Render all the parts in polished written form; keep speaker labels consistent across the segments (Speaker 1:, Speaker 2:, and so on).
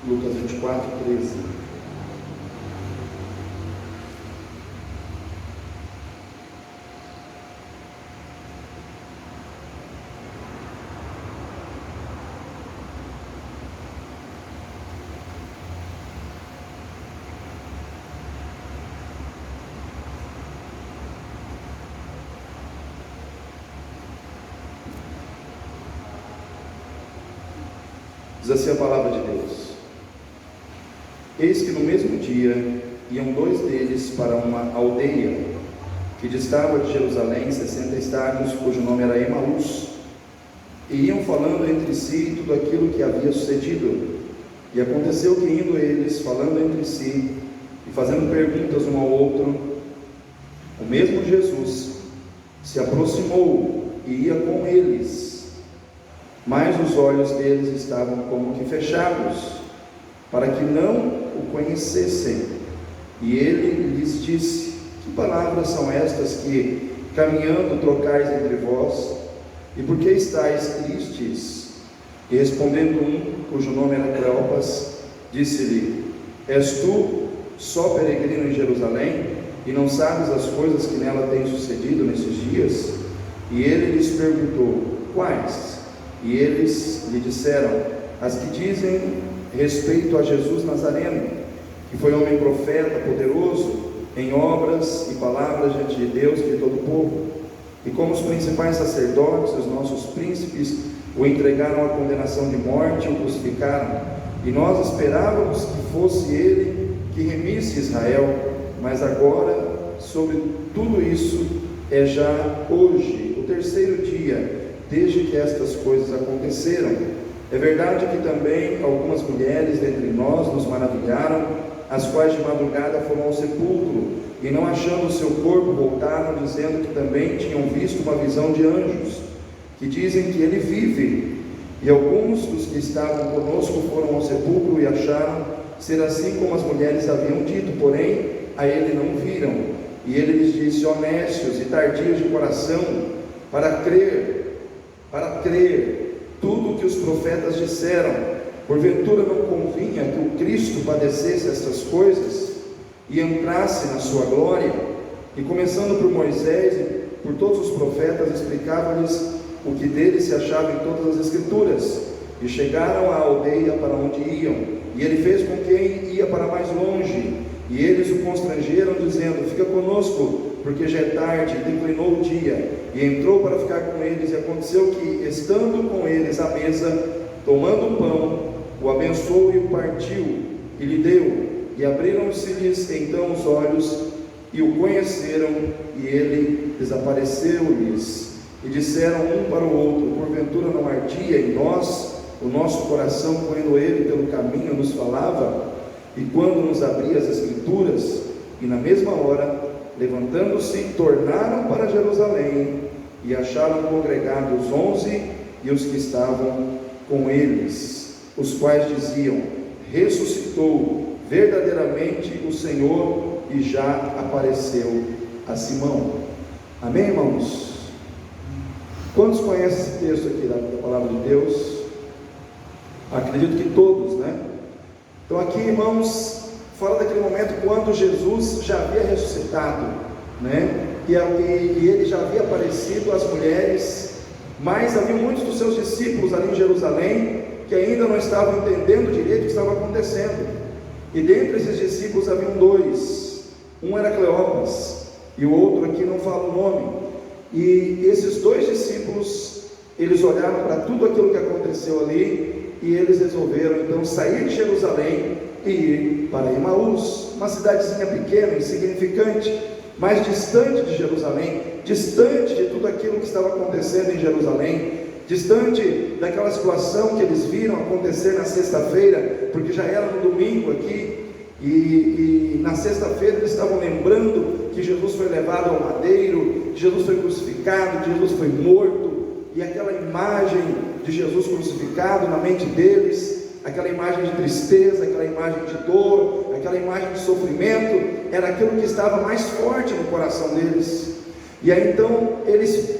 Speaker 1: Lucas 24, 13. Diz assim a palavra de Deus: Eis que no mesmo dia iam dois deles para uma aldeia que distava de Jerusalém 60 estádios, cujo nome era Emaús, e iam falando entre si tudo aquilo que havia sucedido. E aconteceu que, indo eles falando entre si e fazendo perguntas um ao outro, o mesmo Jesus se aproximou e ia com eles, mas os olhos deles estavam como que fechados, para que não o conhecessem. E ele lhes disse: Que palavras são estas que, caminhando, trocais entre vós? E por que estáis tristes? E respondendo um, cujo nome era Cleopas, disse-lhe: És tu só peregrino em Jerusalém, e não sabes as coisas que nela têm sucedido nesses dias? E ele lhes perguntou: Quais? E eles lhe disseram: As que dizem respeito a Jesus Nazareno, que foi homem profeta, poderoso em obras e palavras diante de Deus e de todo o povo. E como os principais sacerdotes, os nossos príncipes, o entregaram à condenação de morte e o crucificaram. E nós esperávamos que fosse ele que remisse Israel, mas agora, sobre tudo isso, é já hoje o terceiro dia desde que estas coisas aconteceram. É verdade que também algumas mulheres dentre nós nos maravilharam, as quais de madrugada foram ao sepulcro, e não achando o seu corpo, voltaram, dizendo que também tinham visto uma visão de anjos, que dizem que ele vive. E alguns dos que estavam conosco foram ao sepulcro e acharam ser assim como as mulheres haviam dito, porém a ele não viram. E ele lhes disse: Ó nécios e tardios de coração, para crer tudo o que os profetas disseram, porventura não convinha que o Cristo padecesse estas coisas e entrasse na sua glória? E começando por Moisés e por todos os profetas, explicava-lhes o que dele se achava em todas as escrituras. E chegaram à aldeia para onde iam, e ele fez com quem ia para mais longe, e eles o constrangeram, dizendo: Fica conosco, porque já é tarde, e declinou o dia. E entrou para ficar com eles, e aconteceu que, estando com eles à mesa, tomando o pão, o abençoou e o partiu, e lhe deu. E abriram-se-lhes então os olhos, e o conheceram, e ele desapareceu-lhes. E disseram um para o outro: Porventura não ardia em nós o nosso coração, quando ele pelo caminho nos falava, e quando nos abria as Escrituras? E na mesma hora, levantando-se, tornaram para Jerusalém, e acharam congregados os 11 e os que estavam com eles, os quais diziam: Ressuscitou verdadeiramente o Senhor, e já apareceu a Simão. Amém, irmãos? Quantos conhecem esse texto aqui da palavra de Deus? Acredito que todos, né? Então aqui, irmãos, fala daquele momento quando Jesus já havia ressuscitado, né? E ele já havia aparecido às mulheres, mas havia muitos dos seus discípulos ali em Jerusalém que ainda não estavam entendendo direito o que estava acontecendo. E dentre esses discípulos haviam dois, um era Cleopas e o outro aqui não fala o nome. E esses dois discípulos, eles olharam para tudo aquilo que aconteceu ali, e eles resolveram então sair de Jerusalém e ir para Emaús, uma cidadezinha pequena, insignificante, mais distante de Jerusalém, distante de tudo aquilo que estava acontecendo em Jerusalém, distante daquela situação que eles viram acontecer na sexta-feira, porque já era no domingo aqui, e na sexta-feira eles estavam lembrando que Jesus foi levado ao madeiro, que Jesus foi crucificado, que Jesus foi morto, e aquela imagem de Jesus crucificado na mente deles, aquela imagem de tristeza, aquela imagem de dor, aquela imagem de sofrimento, era aquilo que estava mais forte no coração deles. E aí então eles,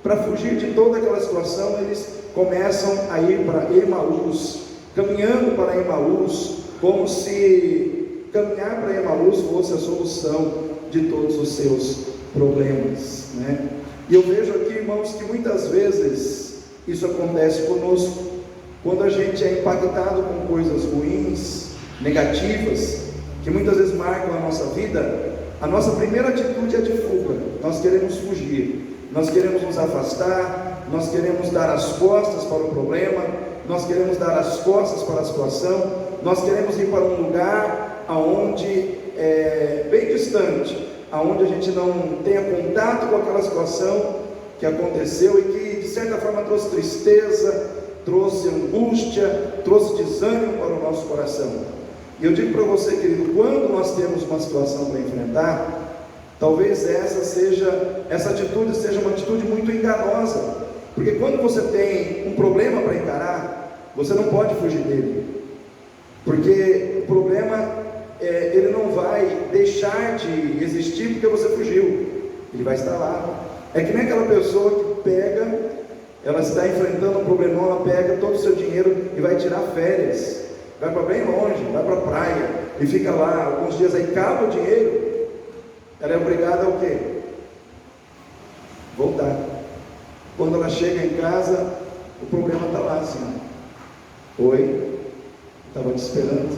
Speaker 1: para fugir de toda aquela situação, eles começam a ir para Emaús. Caminhando para Emaús, como se caminhar para Emaús fosse a solução de todos os seus problemas, né? E eu vejo aqui, irmãos, que muitas vezes isso acontece conosco, quando a gente é impactado com coisas ruins, negativas, que muitas vezes marcam a nossa vida. A nossa primeira atitude é de fuga, nós queremos fugir, nós queremos nos afastar, nós queremos dar as costas para o problema, nós queremos dar as costas para a situação, nós queremos ir para um lugar aonde é bem distante, aonde a gente não tenha contato com aquela situação que aconteceu e que de certa forma trouxe tristeza, trouxe angústia, trouxe desânimo para o nosso coração. E eu digo para você, querido, quando nós temos uma situação para enfrentar, talvez essa atitude seja uma atitude muito enganosa, porque quando você tem um problema para encarar, você não pode fugir dele, porque o problema ele não vai deixar de existir porque você fugiu, ele vai estar lá. É que nem aquela pessoa que ela está enfrentando um problemão, ela pega todo o seu dinheiro e vai tirar férias, vai para bem longe, vai para a praia e fica lá alguns dias, aí acaba o dinheiro, ela é obrigada a o quê? Voltar. Quando ela chega em casa, o problema está lá assim, oi, estava te esperando,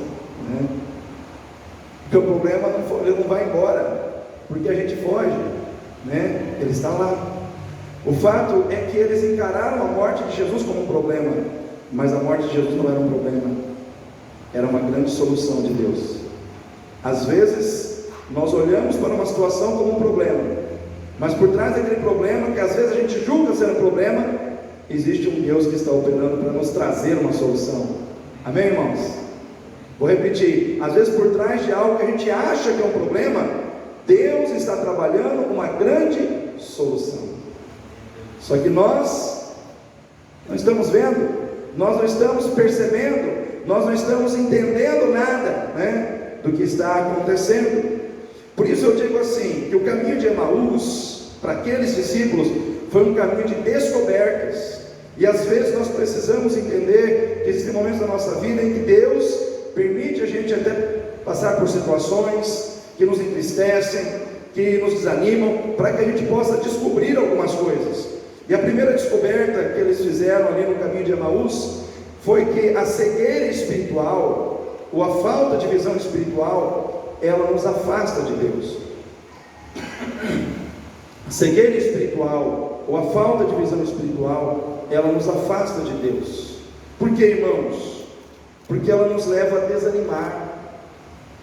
Speaker 1: né? Porque o problema ele não vai embora, porque a gente foge, né? Ele está lá. O fato é que eles encararam a morte de Jesus como um problema, mas a morte de Jesus não era um problema, era uma grande solução de Deus. Às vezes nós olhamos para uma situação como um problema, mas por trás daquele problema, que às vezes a gente julga ser um problema, existe um Deus que está operando para nos trazer uma solução. Amém, irmãos? Vou repetir, às vezes por trás de algo que a gente acha que é um problema, Deus está trabalhando uma grande solução. Só que nós não estamos vendo, nós não estamos percebendo, nós não estamos entendendo nada, né, do que está acontecendo. Por isso eu digo assim, que o caminho de Emaús, para aqueles discípulos, foi um caminho de descobertas. E às vezes nós precisamos entender que existem momentos da nossa vida em que Deus permite a gente até passar por situações que nos entristecem, que nos desanimam, para que a gente possa descobrir algumas coisas. E a primeira descoberta que eles fizeram ali no caminho de Emaús foi que a cegueira espiritual, ou a falta de visão espiritual, ela nos afasta de Deus. A cegueira espiritual, ou a falta de visão espiritual, ela nos afasta de Deus. Por quê, irmãos? Porque ela nos leva a desanimar.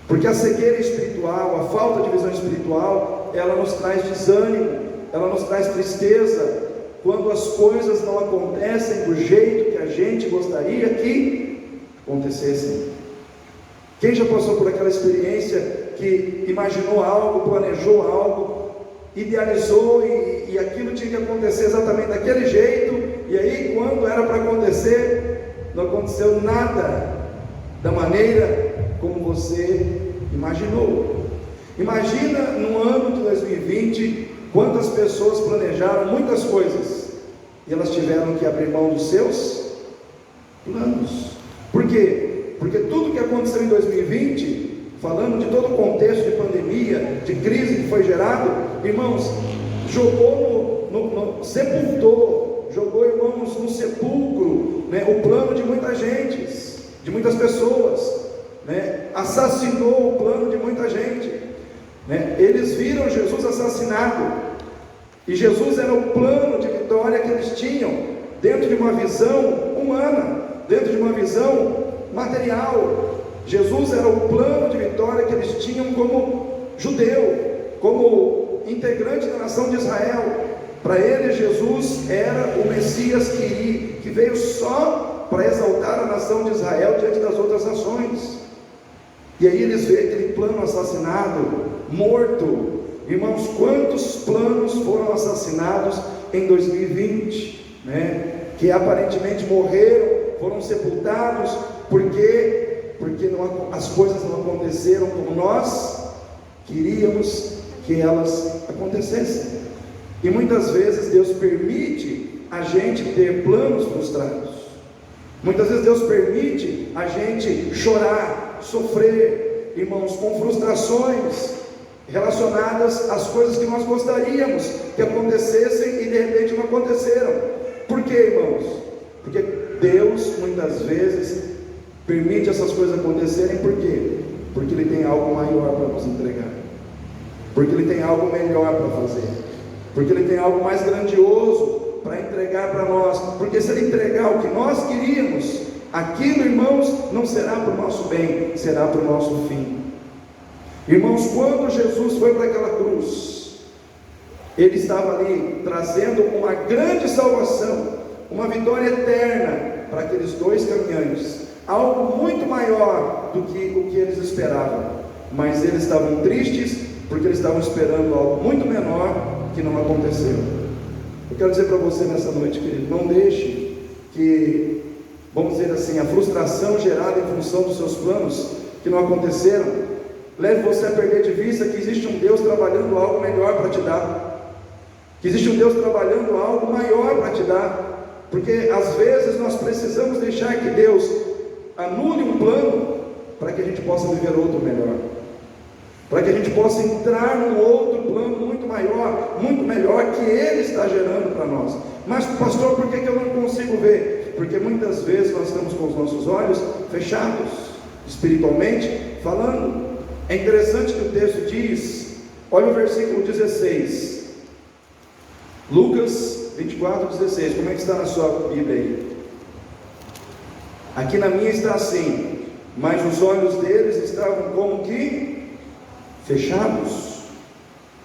Speaker 1: Porque a cegueira espiritual, a falta de visão espiritual, ela nos traz desânimo, ela nos traz tristeza, quando as coisas não acontecem do jeito que a gente gostaria que acontecessem. Quem já passou por aquela experiência que imaginou algo, planejou algo, idealizou e aquilo tinha que acontecer exatamente daquele jeito, e aí quando era para acontecer, não aconteceu nada da maneira como você imaginou. Imagina no ano de 2020, quantas pessoas planejaram muitas coisas, e elas tiveram que abrir mão dos seus planos. Por quê? Porque tudo que aconteceu em 2020, falando de todo o contexto de pandemia, de crise que foi gerado, irmãos, sepultou, jogou, irmãos, no sepulcro, né, o plano de muita gente, de muitas pessoas, né, assassinou o plano de muita gente, né. Eles viram Jesus assassinado, e Jesus era o plano de vitória que eles tinham, dentro de uma visão humana, dentro de uma visão material. Jesus era o plano de vitória que eles tinham como judeu, como integrante da nação de Israel. Para ele, Jesus era o Messias que veio só para exaltar a nação de Israel diante das outras nações. E aí eles veem aquele plano assassinado, morto. Irmãos, quantos planos foram assassinados em 2020, né? Que aparentemente morreram, foram sepultados, porque as coisas não aconteceram como nós queríamos que elas acontecessem. E muitas vezes Deus permite a gente ter planos frustrados. Muitas vezes Deus permite a gente chorar, sofrer, irmãos, com frustrações relacionadas às coisas que nós gostaríamos que acontecessem e de repente não aconteceram. Por quê, irmãos? Porque Deus muitas vezes permite essas coisas acontecerem. Por quê? Porque Ele tem algo maior para nos entregar, porque Ele tem algo melhor para fazer, porque Ele tem algo mais grandioso para entregar para nós. Porque se Ele entregar o que nós queríamos, aquilo, irmãos, não será para o nosso bem, será para o nosso fim. Irmãos, quando Jesus foi para aquela cruz, Ele estava ali trazendo uma grande salvação, uma vitória eterna para aqueles dois caminhantes, algo muito maior do que o que eles esperavam. Mas eles estavam tristes porque eles estavam esperando algo muito menor que não aconteceu. Eu quero dizer para você nessa noite, querido, não deixe que, vamos dizer assim, a frustração gerada em função dos seus planos que não aconteceram leve você a perder de vista que existe um Deus trabalhando algo melhor para te dar, que existe um Deus trabalhando algo maior para te dar. Porque às vezes nós precisamos deixar que Deus anule um plano para que a gente possa viver outro melhor, para que a gente possa entrar num outro plano muito maior, muito melhor, que Ele está gerando para nós. Mas pastor, por que eu não consigo ver? Porque muitas vezes nós estamos com os nossos olhos fechados, espiritualmente falando. É interessante que o texto diz, olha o versículo 16, Lucas 24:16, como é que está na sua Bíblia aí? Aqui na minha está assim: mas os olhos deles estavam como que fechados,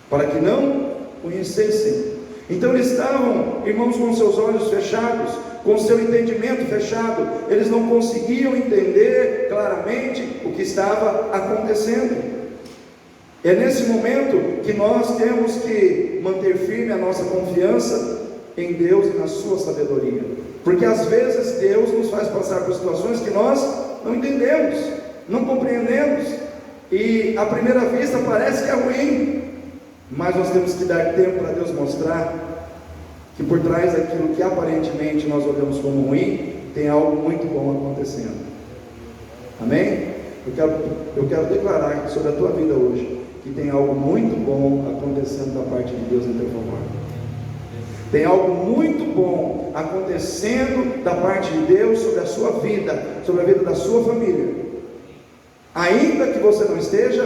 Speaker 1: para que não conhecessem. Então eles estavam, irmãos, com seus olhos fechados, com seu entendimento fechado, eles não conseguiam entender claramente o que estava acontecendo. É nesse momento que nós temos que manter firme a nossa confiança em Deus e na sua sabedoria, porque às vezes Deus nos faz passar por situações que nós não entendemos, não compreendemos, e à primeira vista parece que é ruim, mas nós temos que dar tempo para Deus mostrar que por trás daquilo que aparentemente nós olhamos como ruim, tem algo muito bom acontecendo. Amém? Eu quero declarar sobre a tua vida hoje que tem algo muito bom acontecendo da parte de Deus em teu favor. Tem algo muito bom acontecendo da parte de Deus sobre a sua vida, sobre a vida da sua família, ainda que você não esteja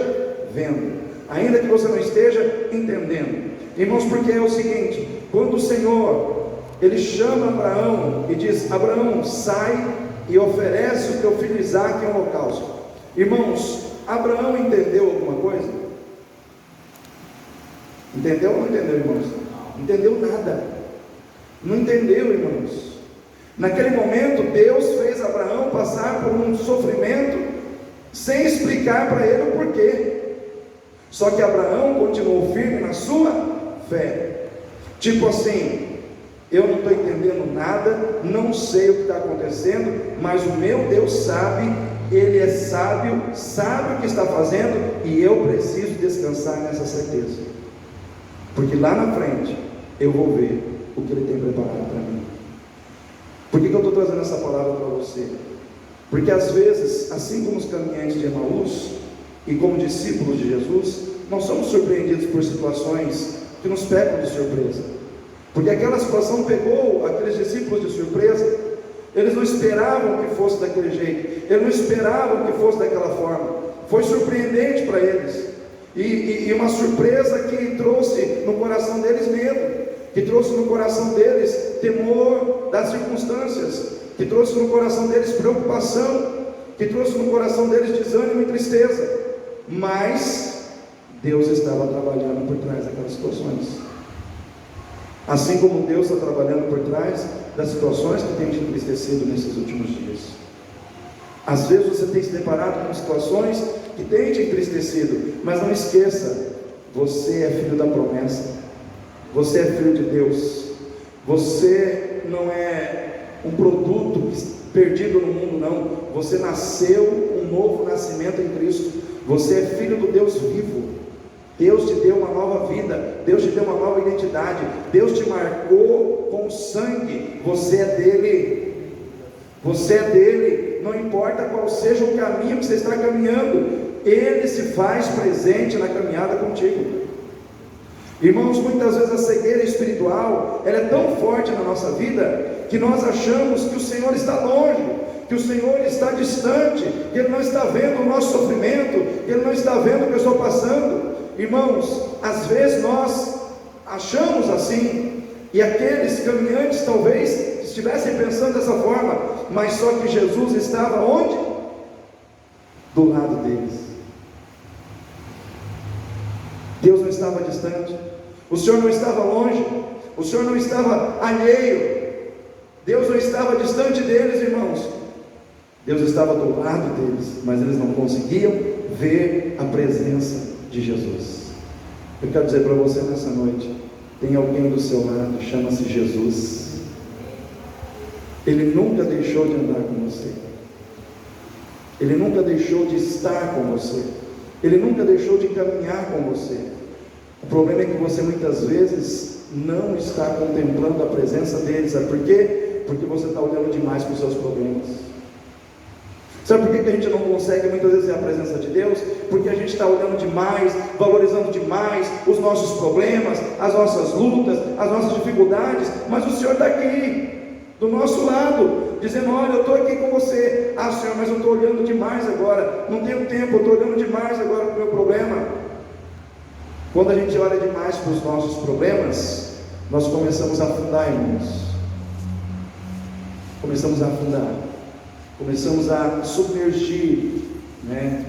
Speaker 1: vendo, ainda que você não esteja entendendo. Irmãos, porque é o seguinte: quando o Senhor, Ele chama Abraão e diz: Abraão, sai e oferece o teu filho Isaque em holocausto. Irmãos, Abraão entendeu alguma coisa? Entendeu ou não entendeu, irmãos? Não entendeu nada, não entendeu, irmãos. Naquele momento Deus fez Abraão passar por um sofrimento sem explicar para ele o porquê. Só que Abraão continuou firme na sua fé, tipo assim: eu não estou entendendo nada, não sei o que está acontecendo, mas o meu Deus sabe, Ele é sábio, sabe o que está fazendo, e eu preciso descansar nessa certeza, porque lá na frente eu vou ver o que Ele tem preparado para mim. Por que eu estou trazendo essa palavra para você? Porque às vezes, assim como os caminhantes de Emaús e como discípulos de Jesus, nós somos surpreendidos por situações que nos pegam de surpresa, porque aquela situação pegou aqueles discípulos de surpresa. Eles não esperavam que fosse daquele jeito, eles não esperavam que fosse daquela forma. Foi surpreendente para eles, e uma surpresa que trouxe no coração deles medo, que trouxe no coração deles temor das circunstâncias, que trouxe no coração deles preocupação, que trouxe no coração deles desânimo e tristeza. Mas Deus estava trabalhando por trás daquelas situações, assim como Deus está trabalhando por trás das situações que tem te entristecido nesses últimos dias. Às vezes você tem se deparado com situações que tem te entristecido, mas não esqueça: você é filho da promessa, você é filho de Deus, você não é um produto perdido no mundo, não. Você nasceu um novo nascimento em Cristo, você é filho do Deus vivo. Deus te deu uma nova vida, Deus te deu uma nova identidade, Deus te marcou com sangue, você é dele. Você é dele, não importa qual seja o caminho que você está caminhando, ele se faz presente na caminhada contigo. Irmãos, muitas vezes a cegueira espiritual, ela é tão forte na nossa vida, que nós achamos que o Senhor está longe, que o Senhor está distante, que Ele não está vendo o nosso sofrimento, que Ele não está vendo o que eu estou passando. Irmãos, às vezes nós achamos assim, e aqueles caminhantes talvez estivessem pensando dessa forma, mas só que Jesus estava onde? Do lado deles. Deus não estava distante, o Senhor não estava longe, o Senhor não estava alheio, Deus não estava distante deles, irmãos. Deus estava do lado deles, mas eles não conseguiam ver a presença de Jesus. Eu quero dizer para você nessa noite, tem alguém do seu lado, chama-se Jesus. Ele nunca deixou de andar com você, Ele nunca deixou de estar com você, Ele nunca deixou de caminhar com você. O problema é que você muitas vezes não está contemplando a presença dele. Sabe por quê? Porque você está olhando demais para os seus problemas. Sabe por que a gente não consegue muitas vezes ver a presença de Deus? Porque a gente está olhando demais, valorizando demais os nossos problemas, as nossas lutas, as nossas dificuldades. Mas o Senhor está aqui, do nosso lado, dizendo: olha, eu estou aqui com você. Ah, Senhor, mas eu estou olhando demais agora, não tenho tempo, eu estou olhando demais agora para o meu problema. Quando a gente olha demais para os nossos problemas, nós começamos a afundar, irmãos. Começamos a afundar, começamos a submergir, né?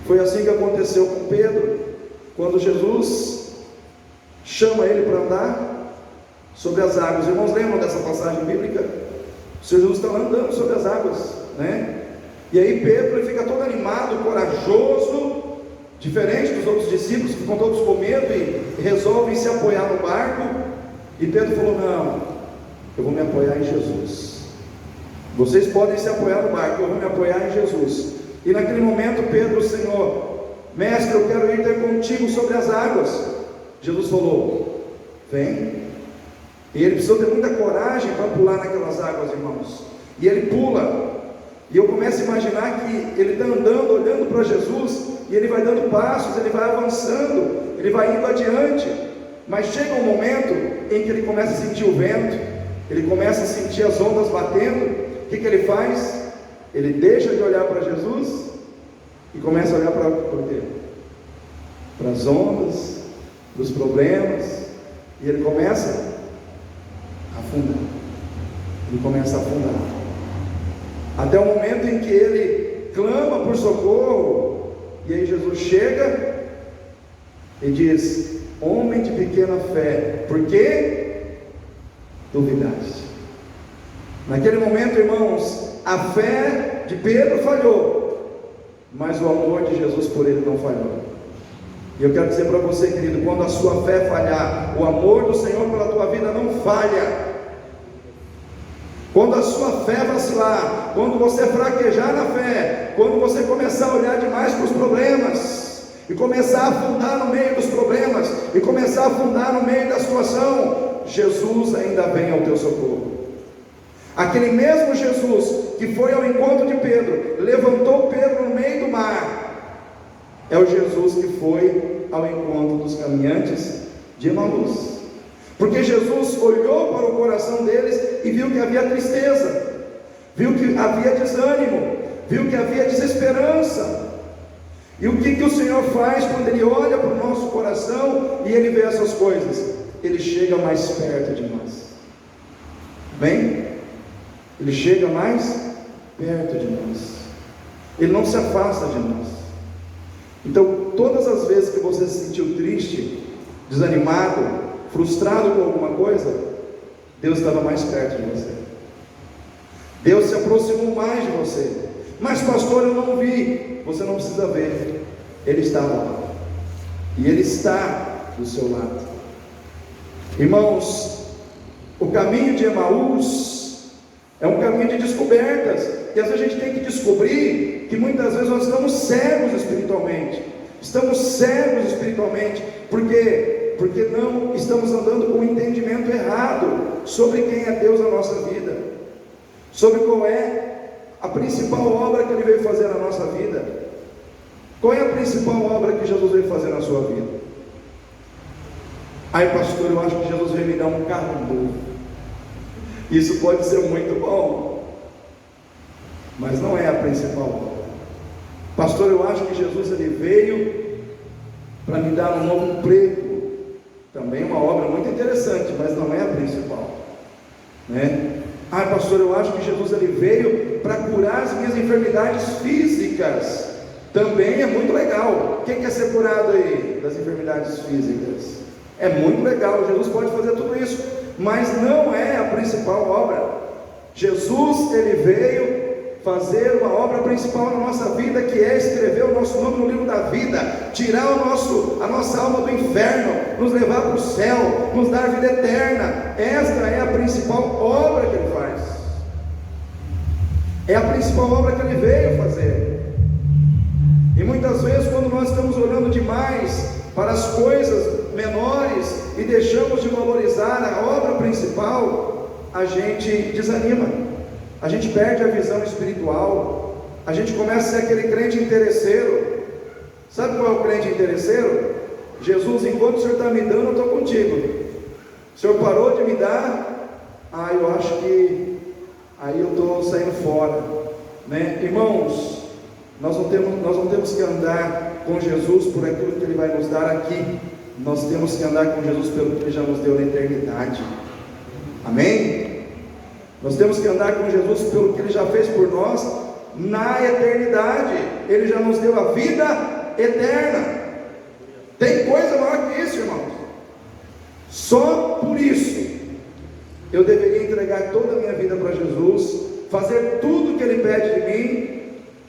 Speaker 1: Foi assim que aconteceu com Pedro, quando Jesus chama ele para andar sobre as águas. Irmãos, lembram dessa passagem bíblica? O Senhor Jesus está andando sobre as águas, né? E aí Pedro, ele fica todo animado, corajoso, diferente dos outros discípulos, que ficam todos com medo e resolvem se apoiar no barco. E Pedro falou: não, eu vou me apoiar em Jesus. Vocês podem se apoiar no barco, eu vou me apoiar em Jesus. E naquele momento Pedro: Senhor, mestre, eu quero ir ter contigo sobre as águas. Jesus falou: vem. E ele precisou ter muita coragem para pular naquelas águas, irmãos. E ele pula. E eu começo a imaginar que ele está andando, olhando para Jesus, e ele vai dando passos, ele vai avançando, ele vai indo adiante. Mas chega um momento em que ele começa a sentir o vento, ele começa a sentir as ondas batendo. O que ele faz? Ele deixa de olhar para Jesus e começa a olhar para quê? Para as ondas, para os problemas, e ele começa a afundar. Ele começa a afundar, até o momento em que ele clama por socorro. E aí Jesus chega e diz: homem de pequena fé, por que duvidaste? Naquele momento, irmãos, a fé de Pedro falhou, mas o amor de Jesus por ele não falhou. E eu quero dizer para você, querido, quando a sua fé falhar, o amor do Senhor pela tua vida não falha. Quando a sua fé vacilar, quando você fraquejar na fé, quando você começar a olhar demais para os problemas, e começar a afundar no meio dos problemas, e começar a afundar no meio da situação, Jesus ainda vem ao teu socorro. Aquele mesmo Jesus que foi ao encontro de Pedro, levantou Pedro no meio do mar, é o Jesus que foi ao encontro dos caminhantes de Emaús. Porque Jesus olhou para o coração deles e viu que havia tristeza, viu que havia desânimo, viu que havia desesperança. E o que o Senhor faz quando Ele olha para o nosso coração e Ele vê essas coisas? Ele chega mais perto de nós. Bem? Ele chega mais perto de nós. Ele não se afasta de nós. Então, todas as vezes que você se sentiu triste, desanimado, frustrado com alguma coisa, Deus estava mais perto de você. Deus se aproximou mais de você. Mas pastor, eu não vi. Você não precisa ver, Ele estava lá, e Ele está do seu lado. Irmãos, o caminho de Emaús é um caminho de descobertas, e às vezes a gente tem que descobrir que muitas vezes nós estamos cegos espiritualmente. Estamos cegos espiritualmente, porque não estamos andando com um entendimento errado sobre quem é Deus na nossa vida, sobre qual é a principal obra que Ele veio fazer na nossa vida? Qual é a principal obra que Jesus veio fazer na sua vida? Ai, pastor, eu acho que Jesus veio me dar um carro novo. Isso pode ser muito bom, mas não é a principal obra. Pastor, eu acho que Jesus ele veio para me dar um novo emprego. Também uma obra muito interessante, mas não é a principal, né? Ah, pastor, eu acho que Jesus ele veio para curar as minhas enfermidades físicas. Também é muito legal. Quem quer ser curado aí das enfermidades físicas? É muito legal, Jesus pode fazer tudo isso, mas não é a principal obra. Jesus ele veio fazer uma obra principal na nossa vida, que é escrever o nosso nome no livro da vida, tirar a nossa alma do inferno, nos levar para o céu, nos dar vida eterna. Esta é a principal obra que Ele faz, é a principal obra que Ele veio fazer. E muitas vezes, quando nós estamos olhando demais para as coisas menores e deixamos de valorizar a obra principal, a gente desanima, a gente perde a visão espiritual, a gente começa a ser aquele crente interesseiro. Sabe qual é o crente interesseiro? Jesus, enquanto o Senhor está me dando, eu estou contigo. O Senhor parou de me dar, eu acho que aí eu estou saindo fora, né? Irmãos, nós não temos que andar com Jesus por aquilo que Ele vai nos dar aqui. Nós temos que andar com Jesus pelo que Ele já nos deu na eternidade. Amém? Nós temos que andar com Jesus pelo que Ele já fez por nós na eternidade. Ele já nos deu a vida eterna. Tem coisa maior que isso, irmãos. Só por isso eu deveria entregar toda a minha vida para Jesus, fazer tudo o que Ele pede de mim,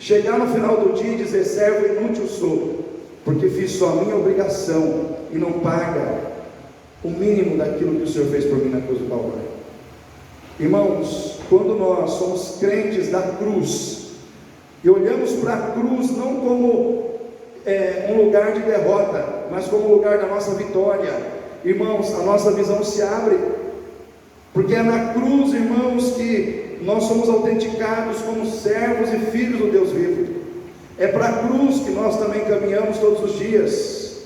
Speaker 1: chegar no final do dia e dizer: servo inútil sou, porque fiz só a minha obrigação e não paga o mínimo daquilo que o Senhor fez por mim na cruz do Calvário. Irmãos, quando nós somos crentes da cruz e olhamos para a cruz não como um lugar de derrota, mas como um lugar da nossa vitória, irmãos, a nossa visão se abre, porque é na cruz, irmãos, que nós somos autenticados como servos e filhos do Deus vivo. É para a cruz que nós também caminhamos todos os dias,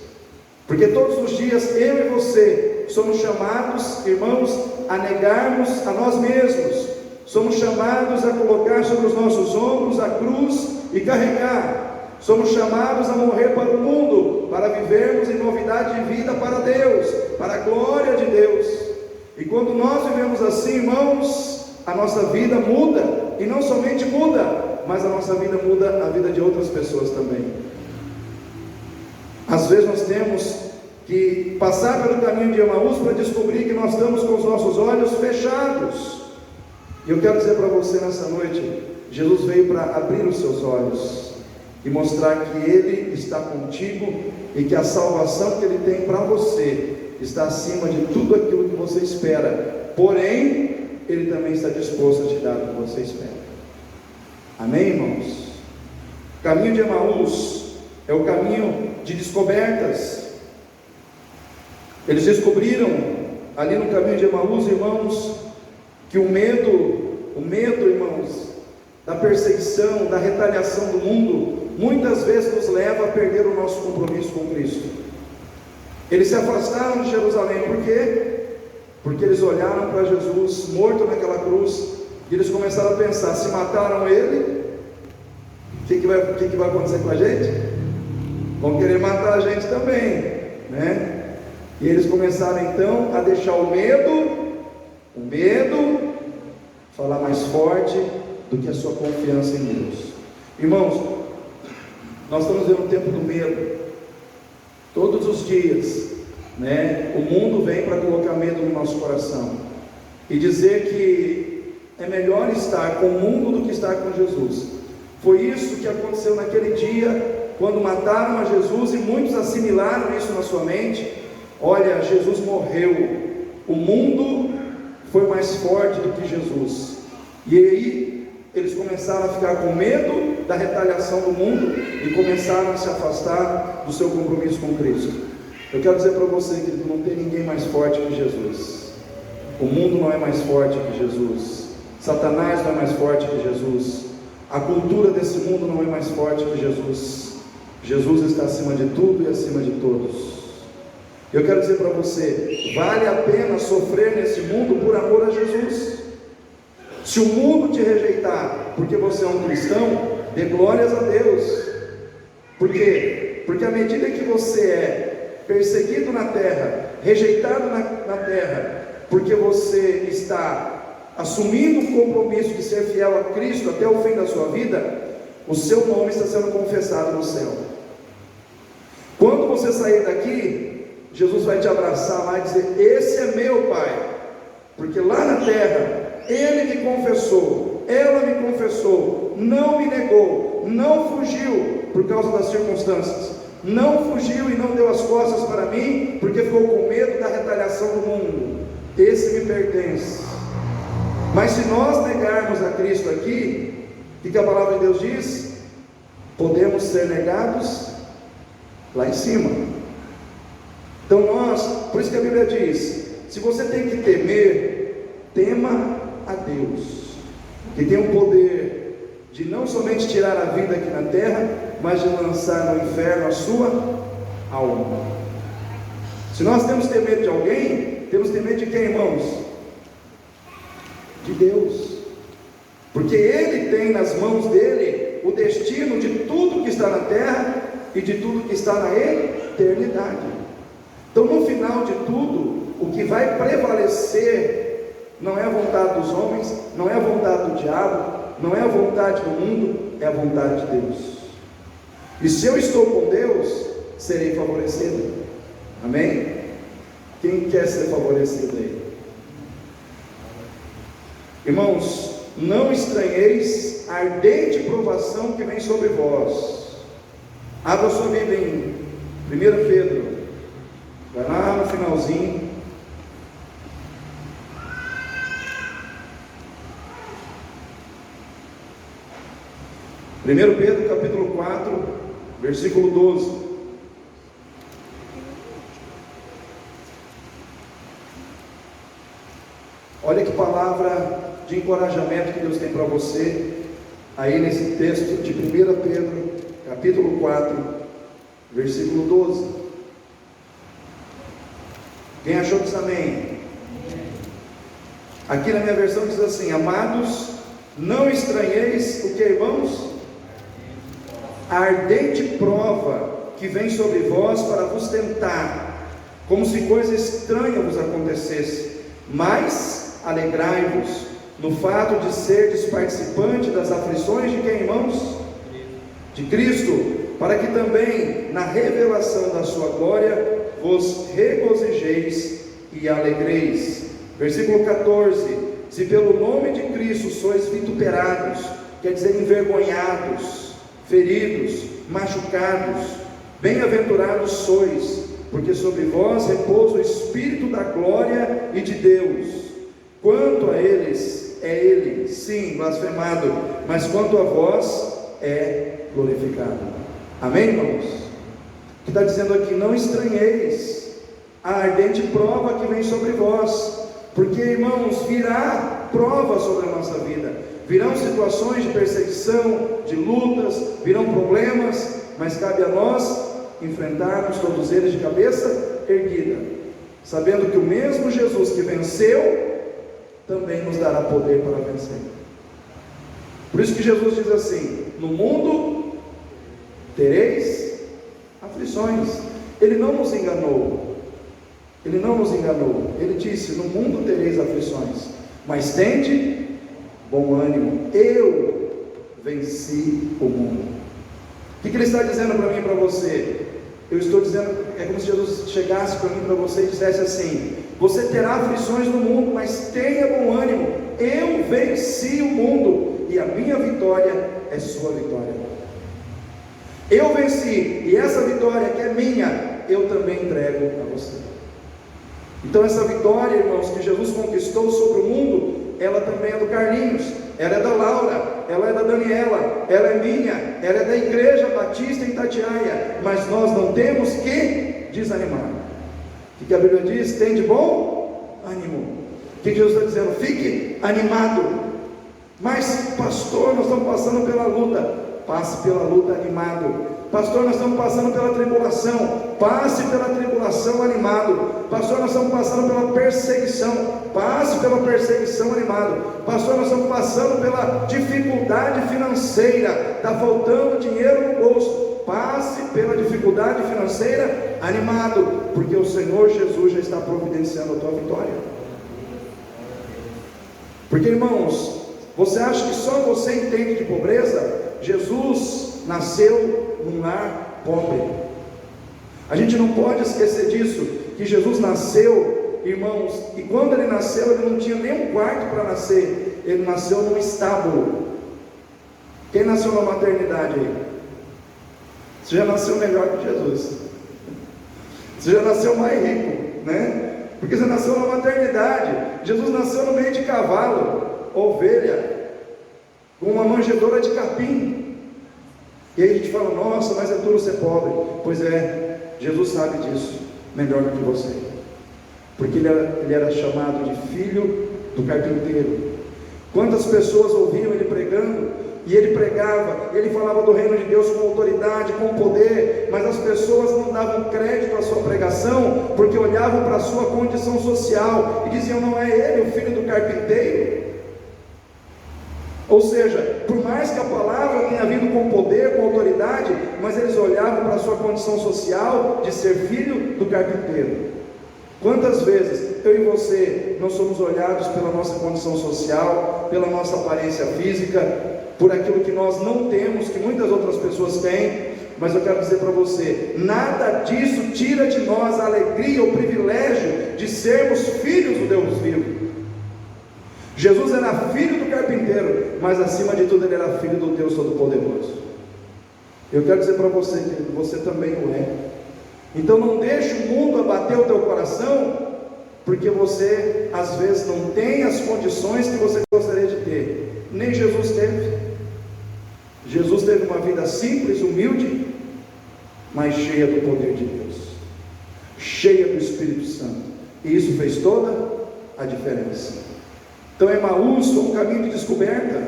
Speaker 1: porque todos os dias eu e você somos chamados, irmãos, a negarmos a nós mesmos, somos chamados a colocar sobre os nossos ombros a cruz e carregar, somos chamados a morrer para o mundo, para vivermos em novidade de vida para Deus, para a glória de Deus. E quando nós vivemos assim, irmãos, a nossa vida muda, e não somente muda, mas a nossa vida muda a vida de outras pessoas também. Às vezes nós temos que passar pelo caminho de Emaús para descobrir que nós estamos com os nossos olhos fechados. E eu quero dizer para você nessa noite, Jesus veio para abrir os seus olhos e mostrar que Ele está contigo e que a salvação que Ele tem para você está acima de tudo aquilo que você espera. Porém, Ele também está disposto a te dar o que você espera. Amém, irmãos? O caminho de Emaús é o caminho de descobertas. Eles descobriram ali no caminho de Emaús, irmãos, que o medo, irmãos, da perseguição, da retaliação do mundo, muitas vezes nos leva a perder o nosso compromisso com Cristo. Eles se afastaram de Jerusalém, por quê? Porque eles olharam para Jesus morto naquela cruz, e eles começaram a pensar: se mataram Ele, o que vai acontecer com a gente? Vão querer matar a gente também, né? E eles começaram então a deixar o medo falar mais forte do que a sua confiança em Deus. Irmãos, nós estamos vivendo um tempo do medo, todos os dias, né? O mundo vem para colocar medo no nosso coração e dizer que é melhor estar com o mundo do que estar com Jesus. Foi isso que aconteceu naquele dia, quando mataram a Jesus, e muitos assimilaram isso na sua mente. Olha, Jesus morreu, o mundo foi mais forte do que Jesus. E aí eles começaram a ficar com medo da retaliação do mundo e começaram a se afastar do seu compromisso com Cristo. Eu quero dizer para você que não tem ninguém mais forte que Jesus. O mundo não é mais forte que Jesus. Satanás não é mais forte que Jesus. A cultura desse mundo não é mais forte que Jesus. Jesus está acima de tudo e acima de todos. Eu quero dizer para você, vale a pena sofrer nesse mundo por amor a Jesus. Se o mundo te rejeitar porque você é um cristão, dê glórias a Deus. Por quê? Porque à medida que você é perseguido na terra, rejeitado na terra, porque você está assumindo o compromisso de ser fiel a Cristo até o fim da sua vida, o seu nome está sendo confessado no céu. Quando você sair daqui, Jesus vai te abraçar lá e dizer: esse é meu Pai, porque lá na terra Ele me confessou, ela me confessou, não me negou, não fugiu por causa das circunstâncias, não fugiu e não deu as costas para mim, porque ficou com medo da retaliação do mundo. Esse me pertence. Mas se nós negarmos a Cristo aqui, o que a palavra de Deus diz? Podemos ser negados lá em cima. Então por isso que a Bíblia diz: se você tem que temer, tema a Deus, que tem o poder de não somente tirar a vida aqui na terra, mas de lançar no inferno a sua alma. Se nós temos temer de alguém, temos temer de quem, irmãos? De Deus, porque Ele tem nas mãos dele o destino de tudo que está na terra e de tudo que está na eternidade. Então, no final de tudo, o que vai prevalecer não é a vontade dos homens, não é a vontade do diabo, não é a vontade do mundo, é a vontade de Deus. E se eu estou com Deus, serei favorecido. Amém? Quem quer ser favorecido aí? Irmãos, não estranheis a ardente provação que vem sobre vós. Abra sua Bíblia em 1 Pedro, vai lá no finalzinho. 1 Pedro capítulo 4, versículo 12. Olha que palavra de encorajamento que Deus tem para você, aí nesse texto de 1 Pedro, capítulo 4, versículo 12. Quem achou que diz amém? Aqui na minha versão diz assim: amados, não estranheis o que, irmãos? A ardente prova que vem sobre vós para vos tentar, como se coisa estranha vos acontecesse, mas alegrai-vos no fato de serdes participante das aflições de quem, irmãos? De Cristo, para que também na revelação da sua glória vos regozijeis e alegreis. Versículo 14: se pelo nome de Cristo sois vituperados, quer dizer envergonhados, feridos, machucados, bem-aventurados sois, porque sobre vós repousa o Espírito da glória e de Deus. Quanto a eles, é Ele, sim, blasfemado, mas quanto a vós, é glorificado. Amém, irmãos? O que está dizendo aqui: não estranheis a ardente prova que vem sobre vós, porque, irmãos, virá prova sobre a nossa vida, virão situações de perseguição, de lutas, virão problemas, mas cabe a nós enfrentarmos todos eles de cabeça erguida, sabendo que o mesmo Jesus que venceu, também nos dará poder para vencer. Por isso que Jesus diz assim: no mundo tereis aflições. Ele não nos enganou, Ele disse: no mundo tereis aflições, mas tende bom ânimo, eu venci o mundo. O que Ele está dizendo para mim e para você? Eu estou dizendo, é como se Jesus chegasse para mim e para você e dissesse assim: você terá aflições no mundo, mas tenha bom ânimo, eu venci o mundo, e a minha vitória é sua vitória. Eu venci, e essa vitória que é minha, eu também entrego a você. Então essa vitória, irmãos, que Jesus conquistou sobre o mundo, ela também é do Carlinhos, ela é da Laura, ela é da Daniela, ela é minha, ela é da Igreja Batista em Itatiaia, mas nós não temos que desanimar. O que a Bíblia diz? Tem de bom ânimo. O que Jesus está dizendo? Fique animado, Mas, pastor, nós estamos passando pela luta. Passe pela luta animado. Pastor, nós estamos passando pela tribulação. Passe pela tribulação animado. Pastor, nós estamos passando pela perseguição. Passe pela perseguição animado. Pastor, nós estamos passando pela dificuldade financeira. Está faltando dinheiro no bolso. Passe pela dificuldade financeira animado, porque o Senhor Jesus já está providenciando a tua vitória. Porque, irmãos, você acha que só você entende de pobreza? Jesus nasceu num lar pobre. A gente não pode esquecer disso, que Jesus nasceu, irmãos, e quando ele nasceu, ele não tinha nem um quarto para nascer. Ele nasceu num estábulo. Quem nasceu na maternidade aí? Você já nasceu melhor que Jesus. Você já nasceu mais rico, né? Porque você nasceu na maternidade. Jesus nasceu no meio de cavalo, ovelha, com uma manjedoura de capim. E aí a gente fala, nossa, mas é duro ser pobre. Pois é, Jesus sabe disso melhor do que você. Porque ele era chamado de filho do carpinteiro. Quantas pessoas ouviam ele pregando? E ele pregava, ele falava do reino de Deus com autoridade, com poder, mas as pessoas não davam crédito à sua pregação, porque olhavam para a sua condição social e diziam, não é ele o filho do carpinteiro? Ou seja, por mais que a palavra tenha vindo com poder, com autoridade, mas eles olhavam para a sua condição social de ser filho do carpinteiro. Quantas vezes eu e você não somos olhados pela nossa condição social, pela nossa aparência física, por aquilo que nós não temos, que muitas outras pessoas têm? Mas eu quero dizer para você, nada disso tira de nós a alegria, o privilégio de sermos filhos do Deus vivo. Jesus era filho do carpinteiro, mas acima de tudo ele era filho do Deus Todo-Poderoso. Eu quero dizer para você, querido, você também o é. Então não deixe o mundo abater o teu coração, porque você às vezes não tem as condições que você gostaria de ter. Nem Jesus teve. Jesus teve uma vida simples, humilde, mas cheia do poder de Deus, cheia do Espírito Santo, e isso fez toda a diferença. Então Emaús foi um caminho de descoberta,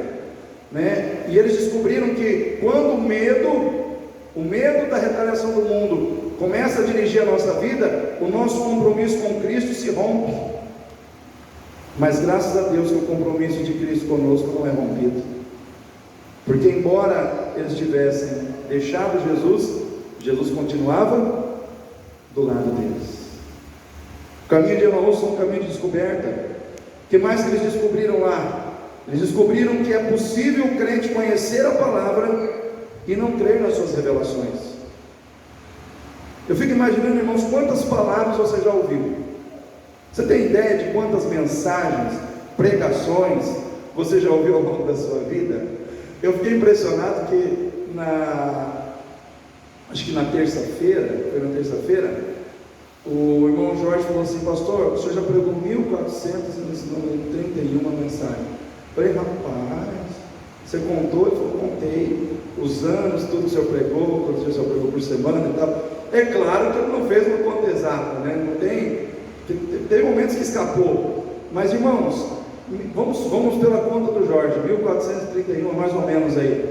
Speaker 1: né? E eles descobriram que quando o medo da retaliação do mundo começa a dirigir a nossa vida, o nosso compromisso com Cristo se rompe. Mas graças a Deus que o compromisso de Cristo conosco não é rompido, porque embora eles tivessem deixado Jesus continuava do lado deles. O caminho de Emaús foi um caminho de descoberta. O que mais que eles descobriram lá? Eles descobriram que é possível o crente conhecer a palavra e não crer nas suas revelações. Eu fico imaginando, irmãos, quantas palavras você já ouviu. Você tem ideia de quantas mensagens, pregações você já ouviu ao longo da sua vida? Eu fiquei impressionado que acho que na terça-feira, o irmão Jorge falou assim, pastor, o senhor já pregou 1431 mensagens. Eu falei, rapaz, você contou? Ele falou, contei os anos, tudo que o senhor pregou, quantos dias o senhor pregou por semana e tal. É claro que ele não fez uma conta exata, né? Não tem momentos que escapou, mas irmãos, vamos pela conta do Jorge, 1431 mais ou menos aí.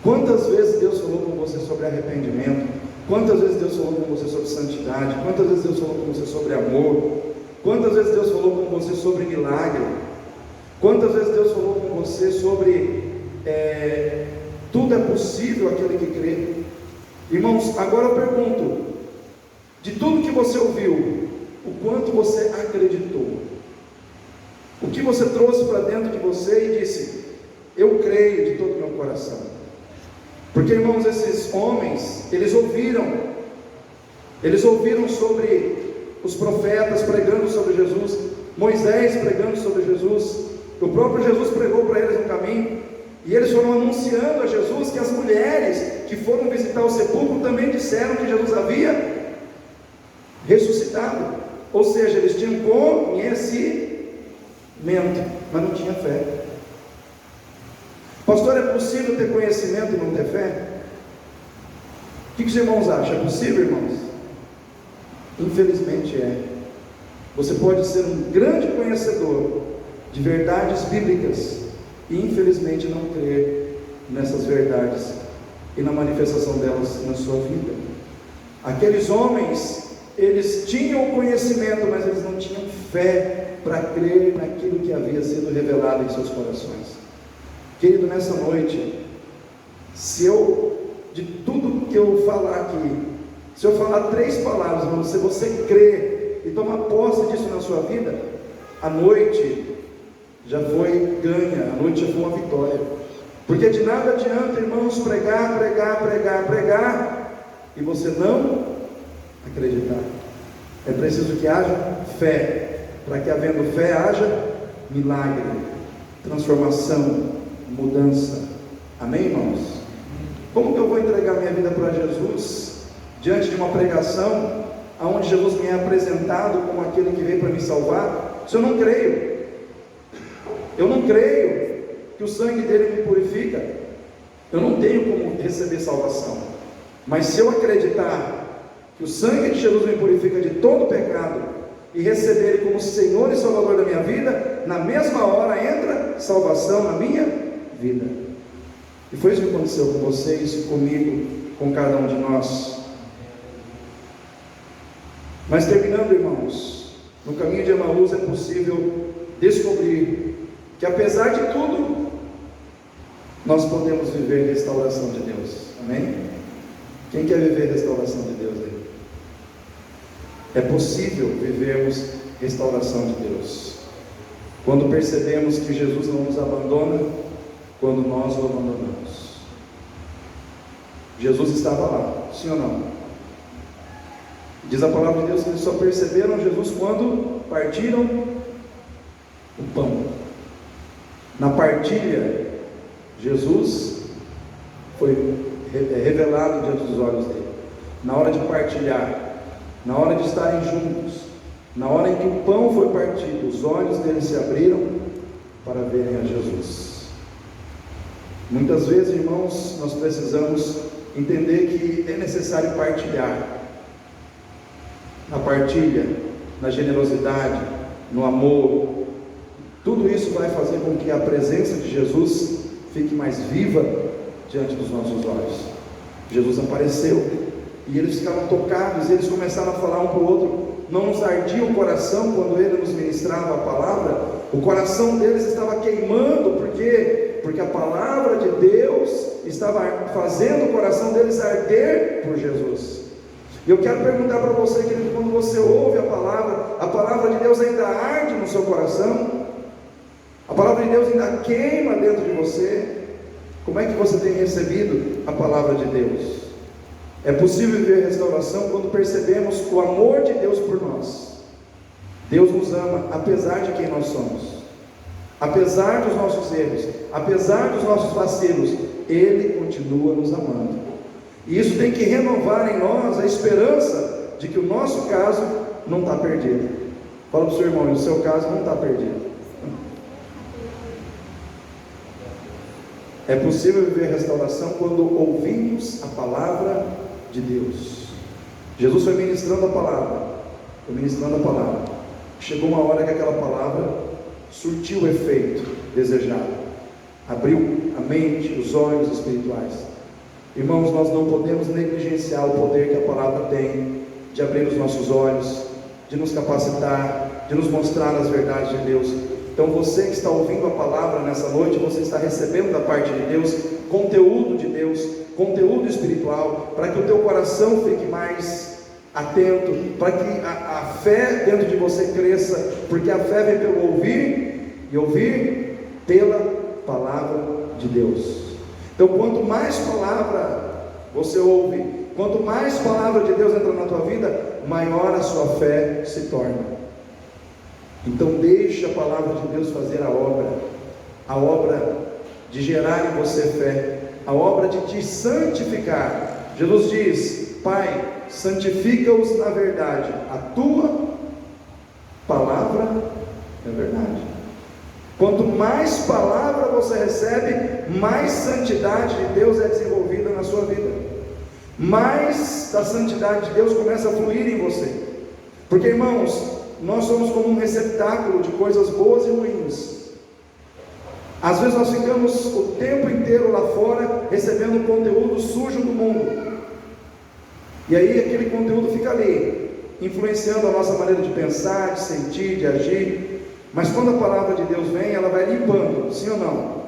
Speaker 1: Quantas vezes Deus falou com você sobre arrependimento? Quantas vezes Deus falou com você sobre santidade? Quantas vezes Deus falou com você sobre amor? Quantas vezes Deus falou com você sobre milagre? Quantas vezes Deus falou com você sobre tudo é possível aquele que crê? Irmãos, agora eu pergunto, de tudo que você ouviu, o quanto você acreditou? O que você trouxe para dentro de você e disse, eu creio de todo o meu coração? Porque, irmãos, esses homens, eles ouviram sobre os profetas pregando sobre Jesus, Moisés pregando sobre Jesus, o próprio Jesus pregou para eles no caminho, e eles foram anunciando a Jesus que as mulheres que foram visitar o sepulcro também disseram que Jesus havia ressuscitado. Ou seja, eles tinham conhecimento, mas não tinham fé. Pastor, é possível ter conhecimento e não ter fé? O que os irmãos acham? É possível, irmãos? Infelizmente é. Você pode ser um grande conhecedor de verdades bíblicas, e infelizmente não crer nessas verdades e na manifestação delas na sua vida. Aqueles homens, eles tinham conhecimento, mas eles não tinham fé para crer naquilo que havia sido revelado em seus corações. Querido, nessa noite, de tudo que eu falar aqui, se eu falar 3 palavras, mas se você crer e tomar posse disso na sua vida, a noite já foi ganha, a noite já foi uma vitória. Porque de nada adianta, irmãos, pregar e você não acreditar. É preciso que haja fé, para que havendo fé haja milagre, transformação, mudança. Amém, irmãos? Como que eu vou entregar minha vida para Jesus diante de uma pregação onde Jesus me é apresentado como aquele que veio para me salvar, se eu não creio? Eu não creio que o sangue dele me purifica. Eu não tenho como receber salvação. Mas se eu acreditar que o sangue de Jesus me purifica de todo pecado e receber ele como Senhor e Salvador da minha vida, na mesma hora entra salvação na minha vida. E foi isso que aconteceu com vocês, comigo, com cada um de nós. Mas terminando, irmãos, no caminho de Emaús é possível descobrir que apesar de tudo, nós podemos viver restauração de Deus. Amém? Quem quer viver restauração de Deus aí? É possível vivermos restauração de Deus quando percebemos que Jesus não nos abandona, quando nós o abandonamos. Jesus estava lá, sim ou não? Diz a palavra de Deus que eles só perceberam Jesus quando partiram o pão. Na partilha, Jesus foi revelado diante dos olhos dele. Na hora de partilhar, na hora de estarem juntos, na hora em que o pão foi partido, os olhos deles se abriram para verem a Jesus. Muitas vezes, irmãos, nós precisamos entender que é necessário partilhar. Na partilha, na generosidade, no amor, tudo isso vai fazer com que a presença de Jesus fique mais viva diante dos nossos olhos. Jesus apareceu e eles ficaram tocados, eles começaram a falar um para o outro. Não nos ardia o coração quando ele nos ministrava a palavra? O coração deles estava queimando, por quê? Porque a palavra de Deus estava fazendo o coração deles arder por Jesus. E eu quero perguntar para você, querido, quando você ouve a palavra de Deus ainda arde no seu coração? A palavra de Deus ainda queima dentro de você? Como é que você tem recebido a palavra de Deus? É possível viver restauração quando percebemos o amor de Deus por nós. Deus nos ama apesar de quem nós somos, apesar dos nossos erros, apesar dos nossos vacilos, Ele continua nos amando. E isso tem que renovar em nós a esperança de que o nosso caso não está perdido. Fala para o seu irmão, o seu caso não está perdido. É possível viver restauração quando ouvimos a palavra de Deus. Jesus foi ministrando a palavra, chegou uma hora que aquela palavra surtiu o efeito desejado, abriu a mente, os olhos espirituais. Irmãos, nós não podemos negligenciar o poder que a palavra tem de abrir os nossos olhos, de nos capacitar, de nos mostrar as verdades de Deus. Então você que está ouvindo a palavra nessa noite, você está recebendo da parte de Deus conteúdo de Deus, conteúdo espiritual, para que o teu coração fique mais atento, para que a fé dentro de você cresça, porque a fé vem pelo ouvir, e ouvir pela palavra de Deus. Então quanto mais palavra você ouve, quanto mais palavra de Deus entra na tua vida, maior a sua fé se torna. Então deixe a palavra de Deus fazer a obra de gerar em você fé, a obra de te santificar. Jesus diz: Pai, santifica-os na verdade, a tua palavra é verdade. Quanto mais palavra você recebe, mais santidade de Deus é desenvolvida na sua vida, mais da santidade de Deus começa a fluir em você. Porque, irmãos, nós somos como um receptáculo de coisas boas e ruins. Às vezes nós ficamos o tempo inteiro lá fora recebendo conteúdo sujo do mundo, e aí aquele conteúdo fica ali, influenciando a nossa maneira de pensar, de sentir, de agir. Mas quando a palavra de Deus vem, ela vai limpando, sim ou não?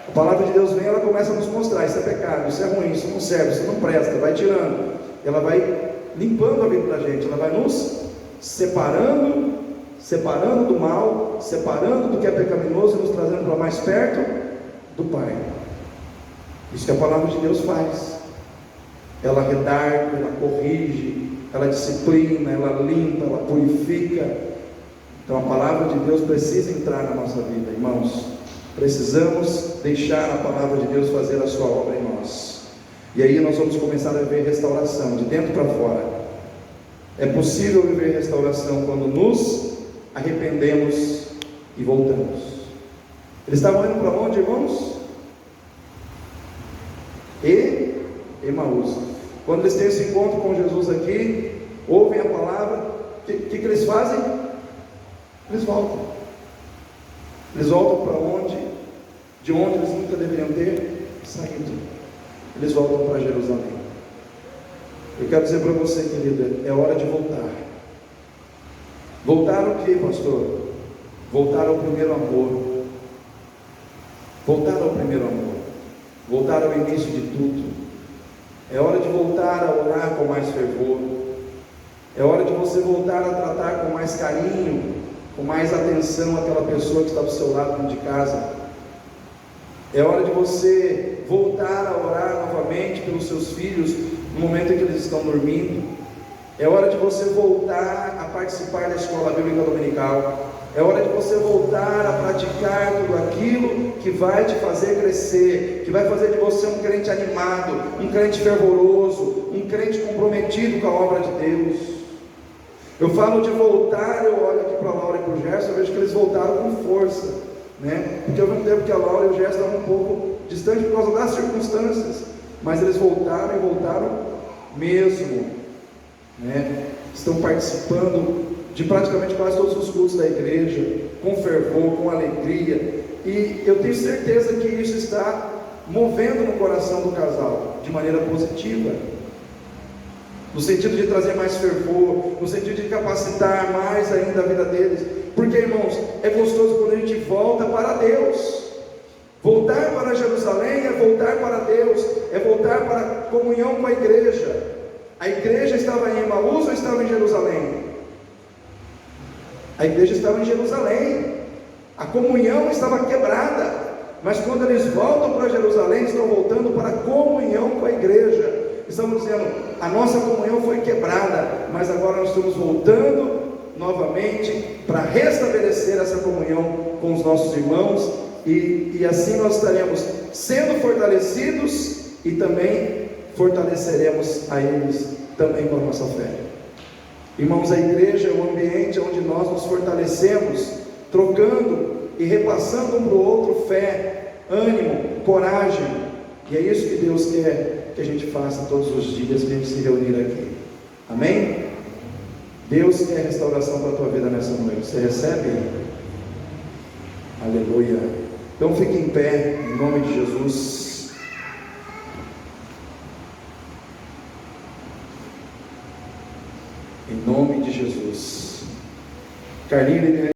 Speaker 1: A palavra de Deus vem, ela começa a nos mostrar: isso é pecado, isso é ruim, isso não serve, isso não presta, vai tirando. Ela vai limpando a vida da gente, ela vai nos separando do mal, separando do que é pecaminoso e nos trazendo para mais perto do Pai. Isso que a palavra de Deus faz. Ela redargue, ela corrige, ela disciplina, ela limpa, ela purifica. Então a palavra de Deus precisa entrar na nossa vida, irmãos. Precisamos deixar a palavra de Deus fazer a sua obra em nós. E aí nós vamos começar a ver restauração, de dentro para fora. É possível viver restauração quando nos arrependemos e voltamos. Eles estavam indo para onde, irmãos? Emaús. Quando eles têm esse encontro com Jesus aqui, ouvem a palavra, o que eles fazem? Eles voltam. Eles voltam para onde? De onde eles nunca deveriam ter saído. Eles voltam para Jerusalém. Eu quero dizer para você, querida, é hora de voltar. Voltar o que, pastor? Voltar ao primeiro amor. Voltar ao primeiro amor. Voltar ao início de tudo. É hora de voltar a orar com mais fervor. É hora de você voltar a tratar com mais carinho, com mais atenção aquela pessoa que está do seu lado de casa. É hora de você voltar a orar novamente pelos seus filhos no momento em que eles estão dormindo. É hora de você voltar a participar da escola bíblica dominical. É hora de você voltar a praticar tudo aquilo que vai te fazer crescer, que vai fazer de você um crente animado, um crente fervoroso, um crente comprometido com a obra de Deus. Eu falo de voltar, eu olho aqui para a Laura e para o Gerson, eu vejo que eles voltaram com força, né? Porque houve um tempo que a Laura e o Gerson estavam um pouco distantes por causa das circunstâncias, mas eles voltaram e voltaram mesmo, né? Estão participando de praticamente quase todos os cultos da igreja, com fervor, com alegria, e eu tenho certeza que isso está movendo no coração do casal, de maneira positiva, no sentido de trazer mais fervor, no sentido de capacitar mais ainda a vida deles, porque, irmãos, é gostoso quando a gente volta para Deus. Voltar para Jerusalém é voltar para Deus, é voltar para a comunhão com a igreja. A igreja estava em Emaús ou estava em Jerusalém? A igreja estava em Jerusalém, a comunhão estava quebrada, mas quando eles voltam para Jerusalém, estão voltando para a comunhão com a igreja. Estamos dizendo, a nossa comunhão foi quebrada, mas agora nós estamos voltando novamente para restabelecer essa comunhão com os nossos irmãos, e assim nós estaremos sendo fortalecidos e também fortaleceremos a eles também com a nossa fé. Irmãos, a igreja é um ambiente onde nós nos fortalecemos, trocando e repassando um para o outro fé, ânimo, coragem, e é isso que Deus quer que a gente faça todos os dias que a gente se reunir aqui. Amém? Deus quer restauração para a tua vida nessa noite. Você recebe? Aleluia. Então fique em pé, em nome de Jesus. Em nome de Jesus. Carlinhos,